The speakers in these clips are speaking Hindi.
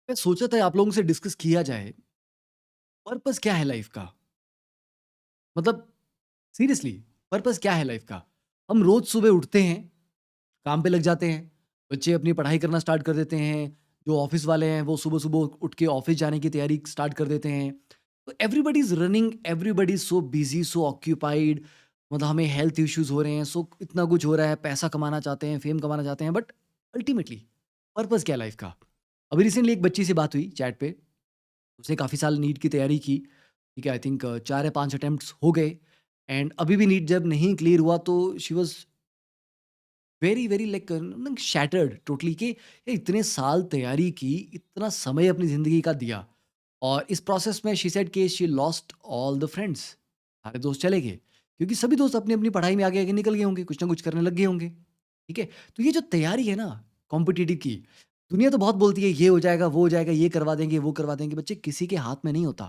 मैं सोचा था आप लोगों से डिस्कस किया जाए, पर्पस क्या है लाइफ का? मतलब सीरियसली, पर्पस क्या है लाइफ का? हम रोज़ सुबह उठते हैं, काम पे लग जाते हैं, बच्चे अपनी पढ़ाई करना स्टार्ट कर देते हैं, जो ऑफ़िस वाले हैं वो सुबह-सुबह उठ के ऑफ़िस जाने की तैयारी स्टार्ट कर देते हैं। तो everybody is running, everybody is so busy, so occupied. मतलब हमें हेल्थ इश्यूज़ हो रहे हैं, सो इतना कुछ हो रहा है, पैसा कमाना चाहते हैं, फ़ेम कमाना चाहते हैं, बट अल्टीमेटली पर्पस क्या है लाइफ का? अभी रिसेंटली एक बच्ची से बात हुई चैट पे। उसने काफ़ी साल नीट की तैयारी की, ठीक है, आई थिंक 4 या 5 अटेम्प्ट्स हो गए एंड अभी भी नीट जब नहीं क्लियर हुआ तो she was very, very like shattered totally कि ये इतने साल तैयारी की, इतना समय अपनी ज़िंदगी का दिया और इस प्रोसेस में शी सेड कि she lost all the friends. सारे दोस्त चले गए क्योंकि सभी दोस्त अपनी-अपनी पढ़ाई में आगे-आगे निकल गए होंगे, कुछ ना कुछ करने लग गए होंगे, ठीक है? तो ये जो तैयारी है ना कॉम्पिटिटिव की, दुनिया तो बहुत बोलती है ये हो जाएगा, वो हो जाएगा, ये करवा देंगे, वो करवा देंगे, बच्चे किसी के हाथ में नहीं होता।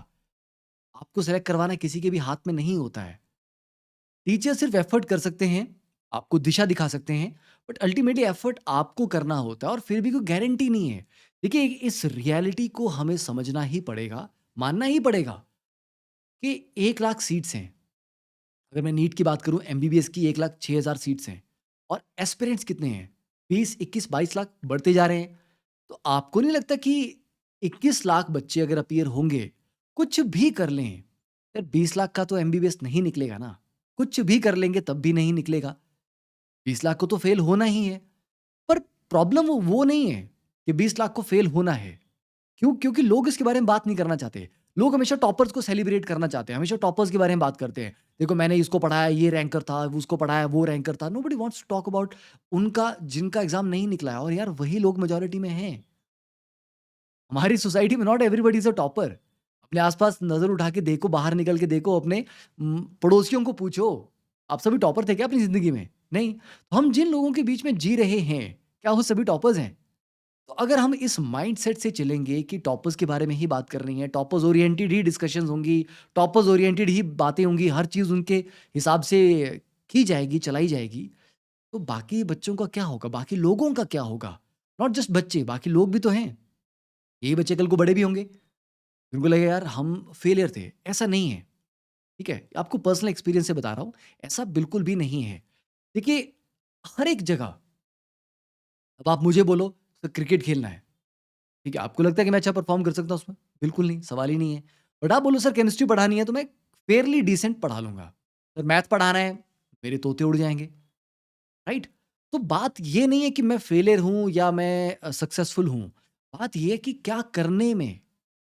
आपको सेलेक्ट करवाना किसी के भी हाथ में नहीं होता है। टीचर सिर्फ एफर्ट कर सकते हैं, आपको दिशा दिखा सकते हैं, बट अल्टीमेटली एफर्ट आपको करना होता है और फिर भी कोई गारंटी नहीं है। देखिए, इस रियलिटी को हमें समझना ही पड़ेगा, मानना ही पड़ेगा कि 1 लाख सीट्स हैं। अगर मैं नीट की बात करूँ, एमबीबीएस की 1 लाख 6,000 सीट्स हैं और एस्पिरेंट्स कितने हैं? 20, 21, 22 लाख बढ़ते जा रहे हैं। तो आपको नहीं लगता कि 21 लाख बच्चे अगर अपीयर होंगे, कुछ भी कर लें, यार 20 लाख का तो एमबीबीएस नहीं निकलेगा ना। कुछ भी कर लेंगे तब भी नहीं निकलेगा। 20 लाख को तो फेल होना ही है। पर प्रॉब्लम वो नहीं है कि 20 लाख को फेल होना है। क्यों? क्योंकि लोग इसके बारे में बात नहीं करना चाहते। लोग हमेशा टॉपर्स को सेलिब्रेट करना चाहते हैं, हमेशा टॉपर्स के बारे में बात करते हैं। देखो मैंने इसको पढ़ाया, ये रैंकर था, उसको पढ़ाया, वो रैंकर था। Nobody wants to talk about उनका जिनका एग्ज़ाम नहीं निकला है और यार वही लोग मेजॉरिटी में हैं। हमारी सोसाइटी में not everybody is a topper. अपने आस-पास नज़र उठा के देखो, बाहर निकल के देखो, अपने पड़ोसियों को पूछो, आप सभी टॉपर थे क्या अपनी ज़िंदगी में? नहीं। तो हम जिन लोगों के बीच में जी रहे हैं, क्या वो सभी टॉपर्स हैं? तो अगर हम इस माइंडसेट से चलेंगे कि टॉपर्स के बारे में ही बात करनी है, टॉपर्स ओरिएंटेड ही डिस्कशंस होंगी, टॉपर्स ओरिएंटेड ही बातें होंगी, हर चीज़ उनके हिसाब से की जाएगी, चलाई जाएगी, तो बाकी बच्चों का क्या होगा? बाकी लोगों का क्या होगा? नॉट जस्ट बच्चे, बाकी लोग भी तो हैं। यही बच्चे कल को बड़े भी होंगे। उनको लगेगा यार हम फेलियर थे, ऐसा नहीं है, ठीक है? आपको पर्सनल एक्सपीरियंस से बता रहा हूँ, ऐसा बिल्कुल भी नहीं है। देखिए, हर एक जगह अब आप मुझे बोलो, सर क्रिकेट खेलना है। ठीक है, आपको लगता है कि मैं अच्छा परफ़ॉर्म कर सकता हूँ उसमें? बिल्कुल नहीं, सवाल ही नहीं है। बट आप बोलो सर केमिस्ट्री पढ़ानी है तो मैं फेयरली डिसेंट पढ़ा लूँगा। सर मैथ पढ़ाना है, मेरे तोते उड़ जाएँगे, राइट? तो बात ये नहीं है कि मैं फेलियर हूँ या मैं सक्सेसफुल हूँ। बात ये है कि क्या करने में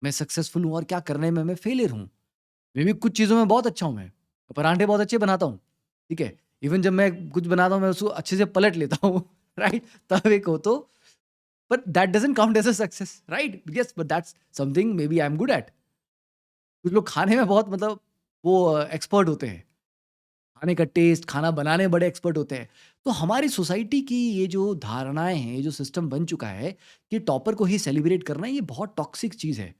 मैं सक्सेसफुल हूँ और क्या करने में मैं फेलियर हूँ। मेबी कुछ चीज़ों में बहुत अच्छा हूँ मैं। पराठे बहुत अच्छे बनाता हूँ, ठीक है? इवन जब मैं कुछ बनाता हूँ मैं उसको अच्छे से पलट लेता हूँ, राइट? तवे को तो but that doesn't count as a success, right? Yes, but that's something maybe I'm good at. कुछ लोग खाने में बहुत मतलब वो एक्सपर्ट होते हैं। खाने का टेस्ट, खाना बनाने में बड़े एक्सपर्ट होते हैं। तो हमारी सोसाइटी की ये जो धारणाएँ हैं, ये जो सिस्टम बन चुका है कि टॉपर को ही सेलिब्रेट करना ये बहुत टॉक्सिक चीज़ है।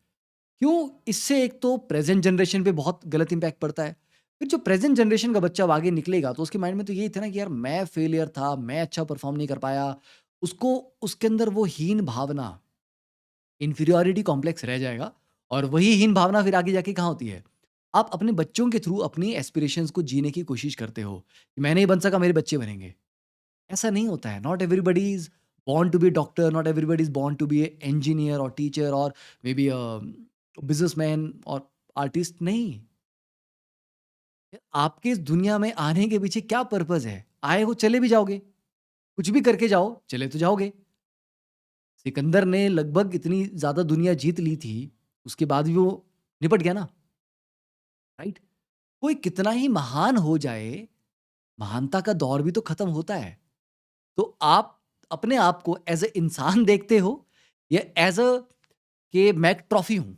क्यों? इससे एक तो प्रेज़ेंट जनरेशन पे बहुत गलत इम्पैक्ट पड़ता है। फिर जो प्रेज़ेंट जनरेशन का बच्चा अब आगे निकलेगा तो उसके माइंड में तो यही था ना कि यार मैं फेलियर था, मैं अच्छा परफ़ॉर्म नहीं कर पाया। उसको उसके अंदर वो हीन भावना इन्फीरियॉरिटी कॉम्प्लेक्स रह जाएगा और वही हीन भावना फिर आगे जाके कहाँ होती है? आप अपने बच्चों के थ्रू अपनी एस्पिरेशंस को जीने की कोशिश करते हो, कि मैं नहीं बन सका मेरे बच्चे बनेंगे। ऐसा नहीं होता है। Not everybody is born to be a doctor, not everybody is born to be a engineer और टीचर और मेबी बिज़नेसमैन और आर्टिस्ट नहीं। आपके इस दुनिया में आने के पीछे क्या पर्पज़ है? आए हो चले भी जाओगे, कुछ भी करके जाओ, चले तो जाओगे। सिकंदर ने लगभग इतनी ज़्यादा दुनिया जीत ली थी, उसके बाद भी वो निपट गया ना, राइट? कोई कितना ही महान हो जाए, महानता का दौर भी तो खत्म होता है। तो आप अपने आप को एज़ अ इंसान देखते हो या एज़ अ कि मैं एक ट्रॉफी हूँ?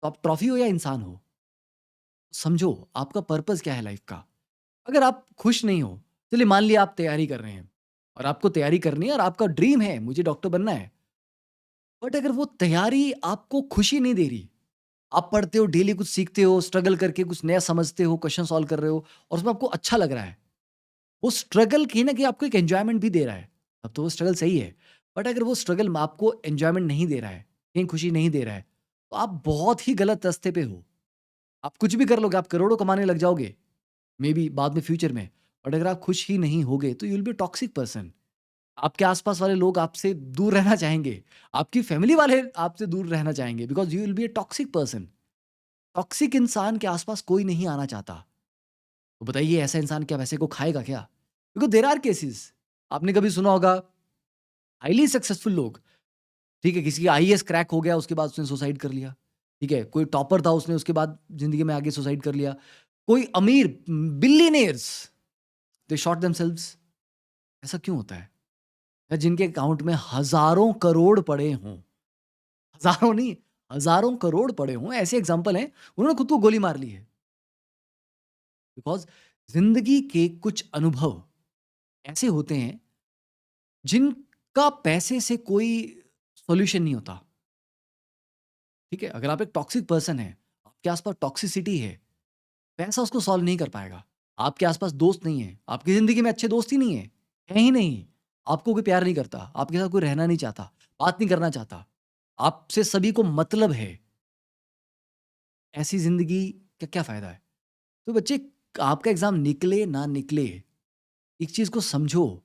तो आप ट्रॉफी हो या इंसान हो? समझो आपका पर्पज़ क्या है लाइफ़ का? अगर आप खुश नहीं हो, चलिए मान लिया आप तैयारी कर रहे हैं और आपको तैयारी करनी है और आपका ड्रीम है मुझे डॉक्टर बनना है। बट अगर वो तैयारी आपको खुशी नहीं दे रही, आप पढ़ते हो, डेली कुछ सीखते हो, स्ट्रगल करके कुछ नया समझते हो, क्वेश्चन सॉल्व कर रहे हो और उसमें आपको अच्छा लग रहा है। वो स्ट्रगल कहीं न कहीं आपको एक एन्जॉयमेंट भी दे रहा है, तब तो वो स्ट्रगल सही है। बट अगर वो स्ट्रगल में आपको एन्जॉयमेंट नहीं दे रहा है, कहीं खुशी नहीं दे रहा है, तो आप बहुत ही गलत रास्ते पे हो। आप कुछ भी कर लोगे, आप करोड़ों कमाने लग जाओगे, मेबी बाद में फ्यूचर में, बट अगर आप खुश ही नहीं होगे, तो you will be a toxic person. आपके आस-पास वाले लोग आपसे दूर रहना चाहेंगे, आपकी फैमिली वाले आपसे दूर रहना चाहेंगे because you will be a toxic person. Toxic इंसान के आस-पास कोई नहीं आना चाहता। तो बताइए ऐसा इंसान क्या पैसे को खाएगा क्या? बिकॉज़ देयर आर केसेस, आपने कभी सुना होगा हाइली सक्सेसफुल लोग, ठीक है, किसी का आईएएस क्रैक हो गया, उसके बाद उसने सुसाइड कर लिया। ठीक है, कोई टॉपर था, उसने उसके बाद ज़िंदगी में आगे सुसाइड कर लिया। कोई अमीर बिलियनियर्स, दे शॉट देमसेल्व्स। ऐसा क्यों होता है? या जिनके अकाउंट में हज़ारों करोड़ पड़े हों, हज़ारों नहीं, हज़ारों करोड़ पड़े हों, ऐसे एग्ज़ाम्पल हैं, उन्होंने खुद को गोली मार ली है। बिकॉज़ ज़िंदगी के कुछ अनुभव ऐसे होते हैं, जिनका पैसे से कोई सॉल्यूशन नहीं होता। ठीक है? अगर आप एक टॉक्सिक पर्सन हैं, आपके आस-पास टॉक्सिसिटी है, पैसा उसको सॉल्व नहीं कर पाएगा। आपके आस-पास दोस्त नहीं है, आपकी ज़िंदगी में अच्छे दोस्त ही नहीं है ही नहीं। आपको कोई प्यार नहीं करता, आपके साथ कोई रहना नहीं चाहता, बात नहीं करना चाहता, आपसे सभी को मतलब है। ऐसी ज़िंदगी का क्या फ़ायदा है? तो बच्चे, आपका एग्ज़ाम निकले ना निकले, एक चीज़ को समझो,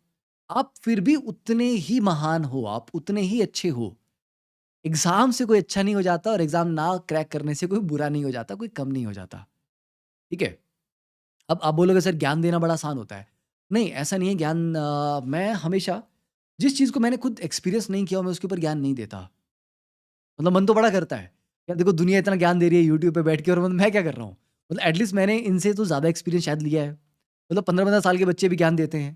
आप फिर भी उतने ही महान हो, आप उतने ही अच्छे हो। एग्ज़ाम से कोई अच्छा नहीं हो जाता और एग्ज़ाम ना क्रैक करने से कोई बुरा नहीं हो जाता, कोई कम नहीं हो जाता। ठीक है? अब आप बोलोगे सर ज्ञान देना बड़ा आसान होता है। नहीं, ऐसा नहीं है, ज्ञान मैं हमेशा जिस चीज़ को मैंने खुद एक्सपीरियंस नहीं किया हो, मैं उसके ऊपर ज्ञान नहीं देता। मतलब मन तो बड़ा करता है। यार देखो दुनिया इतना ज्ञान दे रही है यूट्यूब पे बैठ के, और मतलब मैं क्या कर रहा हूँ? मतलब एटलीस्ट मैंने इनसे तो ज़्यादा एक्सपीरियंस शायद लिया है। मतलब 15-15 साल के बच्चे भी ज्ञान देते हैं।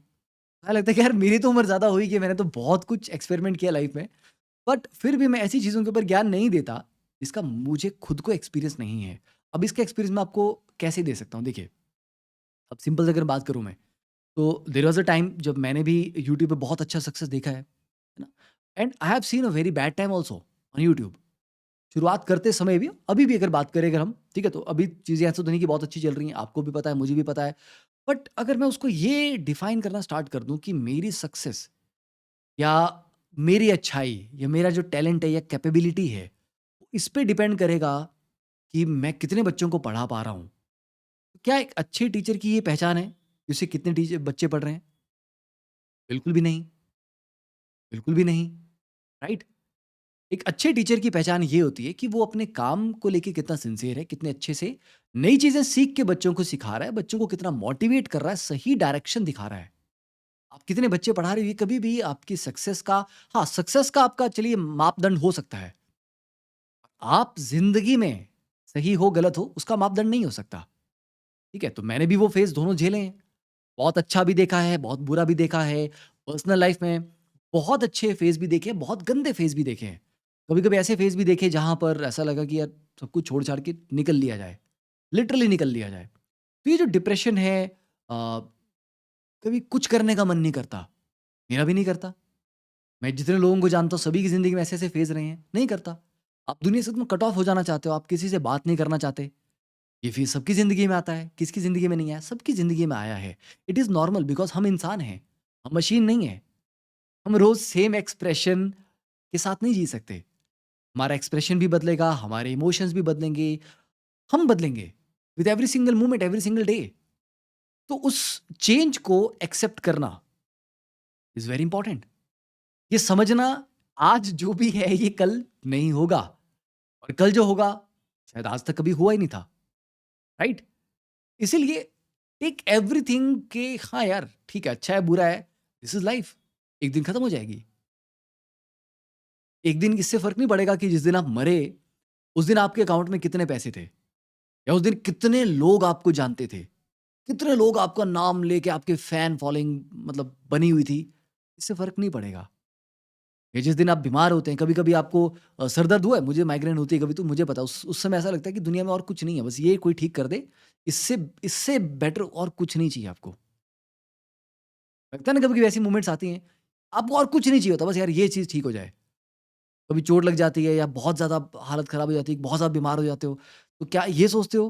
ऐसा लगता है कि यार मेरी तो उम्र ज़्यादा हुई कि मैंने तो बहुत कुछ एक्सपेरिमेंट किया लाइफ़ में। बट फिर भी मैं ऐसी चीज़ों के ऊपर ज्ञान नहीं देता, जिसका मुझे खुद को एक्सपीरियंस नहीं है। अब इसका एक्सपीरियंस मैं आपको कैसे दे सकता हूँ? देखिए, अब सिंपल से अगर बात करूँ मैं, तो देयर वाज़ अ टाइम जब मैंने भी यूट्यूब पे बहुत अच्छा सक्सेस देखा है ना? And I have seen a very bad time also on YouTube. शुरुआत करते समय भी, अभी भी अगर बात करें अगर हम, ठीक है? तो अभी चीज़ें ऐसा तो नहीं कि बहुत अच्छी चल रही हैं, आपको भी पता है, मुझे भी पता है। बट अगर मैं उसको ये डिफाइन करना स्टार्ट कर दूँ कि मेरी सक्सेस या मेरी अच्छाई या मेरा जो टैलेंट है या कैपेबिलिटी है, इस पे डिपेंड करेगा कि मैं कितने बच्चों को पढ़ा पा रहा हूँ। क्या एक अच्छे टीचर की ये पहचान है, कि उससे कितने टीचर बच्चे पढ़ रहे हैं? बिल्कुल भी नहीं, बिल्कुल भी नहीं, राइट? एक अच्छे टीचर की पहचान ये होती है कि वो अपने काम को लेके कितना सिंसियर है, कितने अच्छे से नई चीज़ें सीख के बच्चों को सिखा रहा है, बच्चों को कितना मोटिवेट कर रहा है, सही डायरेक्शन दिखा रहा है। आप कितने बच्चे पढ़ा रहे हो, ये कभी भी आपकी सक्सेस का, हाँ, सक्सेस का आपका चलिए मापदंड हो सकता है। आप ज़िंदगी में सही हो, गलत हो, उसका मापदंड नहीं हो सकता। ठीक है? तो मैंने भी वो फ़ेज़ दोनों झेले हैं। बहुत अच्छा भी देखा है, बहुत बुरा भी देखा है। पर्सनल लाइफ़ में बहुत अच्छे फ़ेज़ भी देखे हैं, बहुत गंदे फ़ेज़ भी देखे हैं। कभी-कभी ऐसे फ़ेज़ भी देखे जहाँ पर ऐसा लगा कि यार सब कुछ छोड़-छाड़ के निकल लिया जाए, लिटरली निकल लिया जाए। तो ये जो डिप्रेशन है, कभी कुछ करने का मन नहीं करता, मेरा भी नहीं करता। मैं जितने लोगों को जानता हूँ सभी की ज़िंदगी में ऐसे-ऐसे फ़ेज़ रहे हैं, नहीं करता। आप दुनिया से एकदम कट ऑफ हो जाना चाहते हो, आप किसी से बात नहीं करना चाहते। ये फ़ेज़ सबकी ज़िंदगी में आता है, किसकी ज़िंदगी में नहीं आया? सबकी ज़िंदगी में आया है। इट इज़ नॉर्मल बिकॉज़ हम इंसान हैं, हम मशीन नहीं हैं। हम रोज़ सेम एक्सप्रेशन के साथ नहीं जी सकते। हमारा एक्सप्रेशन भी बदलेगा, हमारे इमोशंस भी बदलेंगे, हम बदलेंगे with every single moment, every single day. तो उस चेंज को एक्सेप्ट करना इज़ वेरी इंपॉर्टेंट। ये समझना, आज जो भी है ये कल नहीं होगा, और कल जो होगा शायद आज तक कभी हुआ ही नहीं था, राइट? इसीलिए टेक एवरीथिंग के, हाँ यार ठीक है, अच्छा है, बुरा है, दिस इज़ लाइफ, एक दिन खत्म हो जाएगी। एक दिन इससे फ़र्क नहीं पड़ेगा कि जिस दिन आप मरे, उस दिन आपके अकाउंट में कितने पैसे थे, या उस दिन कितने लोग आपको जानते थे, कितने लोग आपका नाम लेके आपके फैन फॉलोइंग मतलब बनी हुई थी, इससे फ़र्क नहीं पड़ेगा। या जिस दिन आप बीमार होते हैं, कभी-कभी आपको सर दर्द हुआ है, मुझे माइग्रेन होती है कभी, तो मुझे पता है उस समय ऐसा लगता है कि दुनिया में और कुछ नहीं है, बस ये कोई ठीक कर दे, इससे इससे बेटर और कुछ नहीं चाहिए आपको। लगता है ना कभी-कभी ऐसी मोमेंट्स आती हैं, आपको और कुछ नहीं चाहिए होता, बस यार ये चीज़ ठीक हो जाए। कभी चोट लग जाती है या बहुत ज़्यादा हालत ख़राब हो जाती है, बहुत ज़्यादा बीमार हो जाते हो, तो क्या ये सोचते हो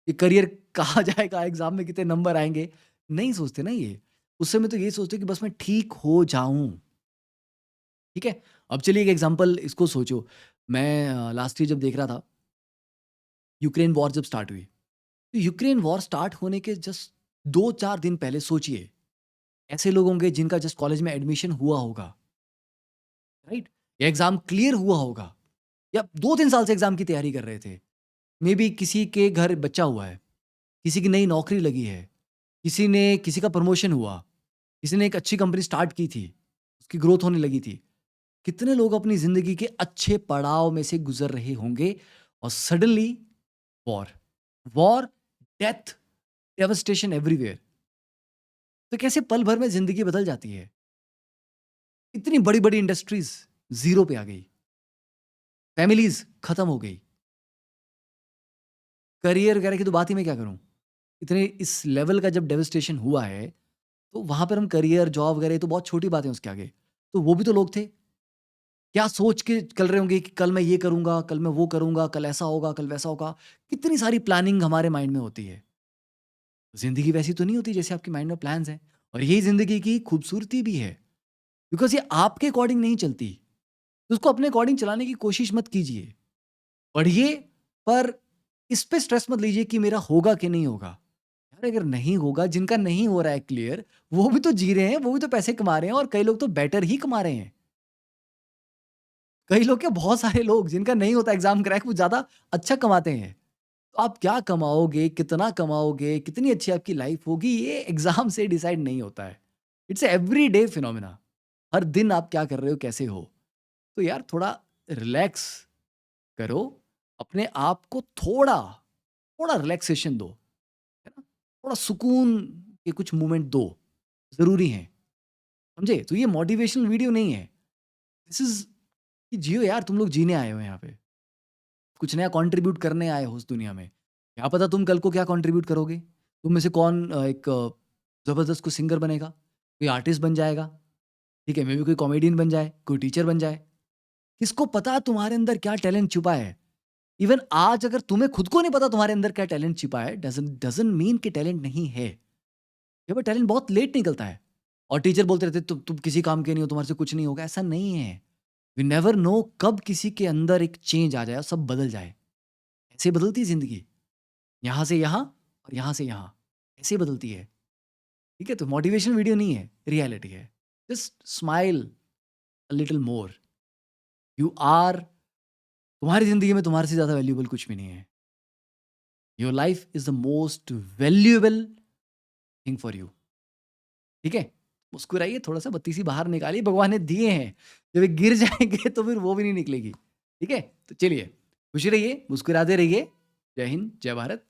कि करियर कहाँ जाएगा, एग्ज़ाम में कितने नंबर आएँगे? नहीं सोचते ना ये। उस समय तो ये सोचते हो कि बस मैं ठीक हो जाऊँ। ठीक है? अब चलिए एक एग्ज़ाम्पल इसको सोचो, मैं लास्ट ईयर जब देख रहा था, यूक्रेन वॉर जब स्टार्ट हुई, तो यूक्रेन वॉर स्टार्ट होने के जस्ट 2-4 दिन पहले सोचिए, ऐसे लोग होंगे जिनका जस्ट कॉलेज में एडमिशन हुआ होगा, राइट? या एग्ज़ाम क्लियर हुआ होगा, या 2-3 साल से एग्ज़ाम की तैयारी कर रहे थे। मेबी किसी के घर बच्चा हुआ है, किसी की नई नौकरी लगी है, किसी का प्रमोशन हुआ, किसी ने एक अच्छी कंपनी स्टार्ट की थी, उसकी ग्रोथ होने लगी थी। कितने लोग अपनी ज़िंदगी के अच्छे पड़ाव में से गुज़र रहे होंगे और suddenly war, war, death, devastation everywhere. तो कैसे पल भर में ज़िंदगी बदल जाती है। इतनी बड़ी-बड़ी इंडस्ट्रीज़ ज़ीरो पे आ गई, फैमिलीज़ खत्म हो गई, करियर वगैरह की तो बात ही मैं क्या करूँ। इतने इस लेवल का जब डेवास्टेशन हुआ है, तो वहाँ पर हम करियर, जॉब वगैरह ये तो बहुत छोटी बात है उसके आगे। तो वो भी तो लोग थे। क्या सोच के चल रहे होंगे कि कल मैं ये करूँगा, कल मैं वो करूँगा, कल ऐसा होगा, कल वैसा होगा। कितनी सारी प्लानिंग हमारे माइंड में होती है। ज़िंदगी वैसी तो नहीं होती जैसे आपके माइंड में प्लान्स हैं, और यही ज़िंदगी की खूबसूरती भी है। बिकॉज़ ये आपके अकॉर्डिंग नहीं चलती। तो उसको अपने अकॉर्डिंग चलाने की कोशिश मत कीजिए। पढ़िए, पर इस पे स्ट्रेस मत लीजिए कि मेरा होगा कि नहीं होगा। यार अगर नहीं होगा, जिनका नहीं हो रहा है क्लियर, वो भी तो जी रहे हैं, वो भी तो पैसे कमा रहे हैं, और कई लोग तो बेटर ही कमा रहे हैं। कई लोग क्या, बहुत सारे लोग जिनका नहीं होता एग्ज़ाम क्रैक, वो ज़्यादा अच्छा कमाते हैं। तो आप क्या कमाओगे, कितना कमाओगे, कितनी अच्छी आपकी लाइफ़ होगी, ये एग्ज़ाम से डिसाइड नहीं होता है। It's a everyday phenomena. हर दिन आप क्या कर रहे हो, कैसे हो। तो यार थोड़ा रिलैक्स करो, अपने आप को थोड़ा, थोड़ा रिलैक्सेशन दो, है ना? थोड़ा सुकून के कुछ मोमेंट दो, ज़रूरी हैं, समझे? तो ये मोटिवेशनल वीडियो नहीं है। दिस इज़ कि जियो यार, तुम लोग जीने आए हो यहाँ पे। कुछ नया कंट्रीब्यूट करने आए हो उस दुनिया में। क्या पता तुम कल को क्या कंट्रीब्यूट करोगे? तुम में से कौन ज़बरदस्त कोई सिंगर बनेगा, कोई आर्टिस्ट बन जाएगा, ठीक है? मेबी कोई कॉमेडियन बन जाए, कोई टीचर बन जाए। किसको पता तुम्हारे अंदर क्या टैलेंट छुपा है? इवन आज अगर तुम्हें खुद को नहीं पता तुम्हारे अंदर क्या टैलेंट छिपा है, डज़न्ट डज़न्ट मीन कि टैलेंट नहीं है। ये वो टैलेंट बहुत लेट निकलता है, और टीचर बोलते रहते तुम किसी काम के नहीं हो, तुम्हारे से कुछ नहीं होगा। ऐसा नहीं है। वी नेवर नो कब किसी के अंदर एक चेंज आ जाए और सब बदल जाए। ऐसे बदलती है ज़िंदगी। यहाँ से यहाँ और यहाँ से यहाँ, ऐसे बदलती है। ठीक है? तो मोटिवेशन वीडियो नहीं है, रियलिटी है। Just smile a little more. You are, तुम्हारी ज़िंदगी में तुम्हारे से ज़्यादा वैल्यूएबल कुछ भी नहीं है। Your life is the most valuable thing for you. ठीक है? मुस्कुराइए, थोड़ा-सा बत्ती-सी बाहर निकालिए, भगवान ने दिए हैं। जब ये गिर जाएँगे तो फिर वो भी नहीं निकलेगी। ठीक है? तो चलिए, खुश रहिए, मुस्कुराते रहिए। जय हिंद, जय भारत।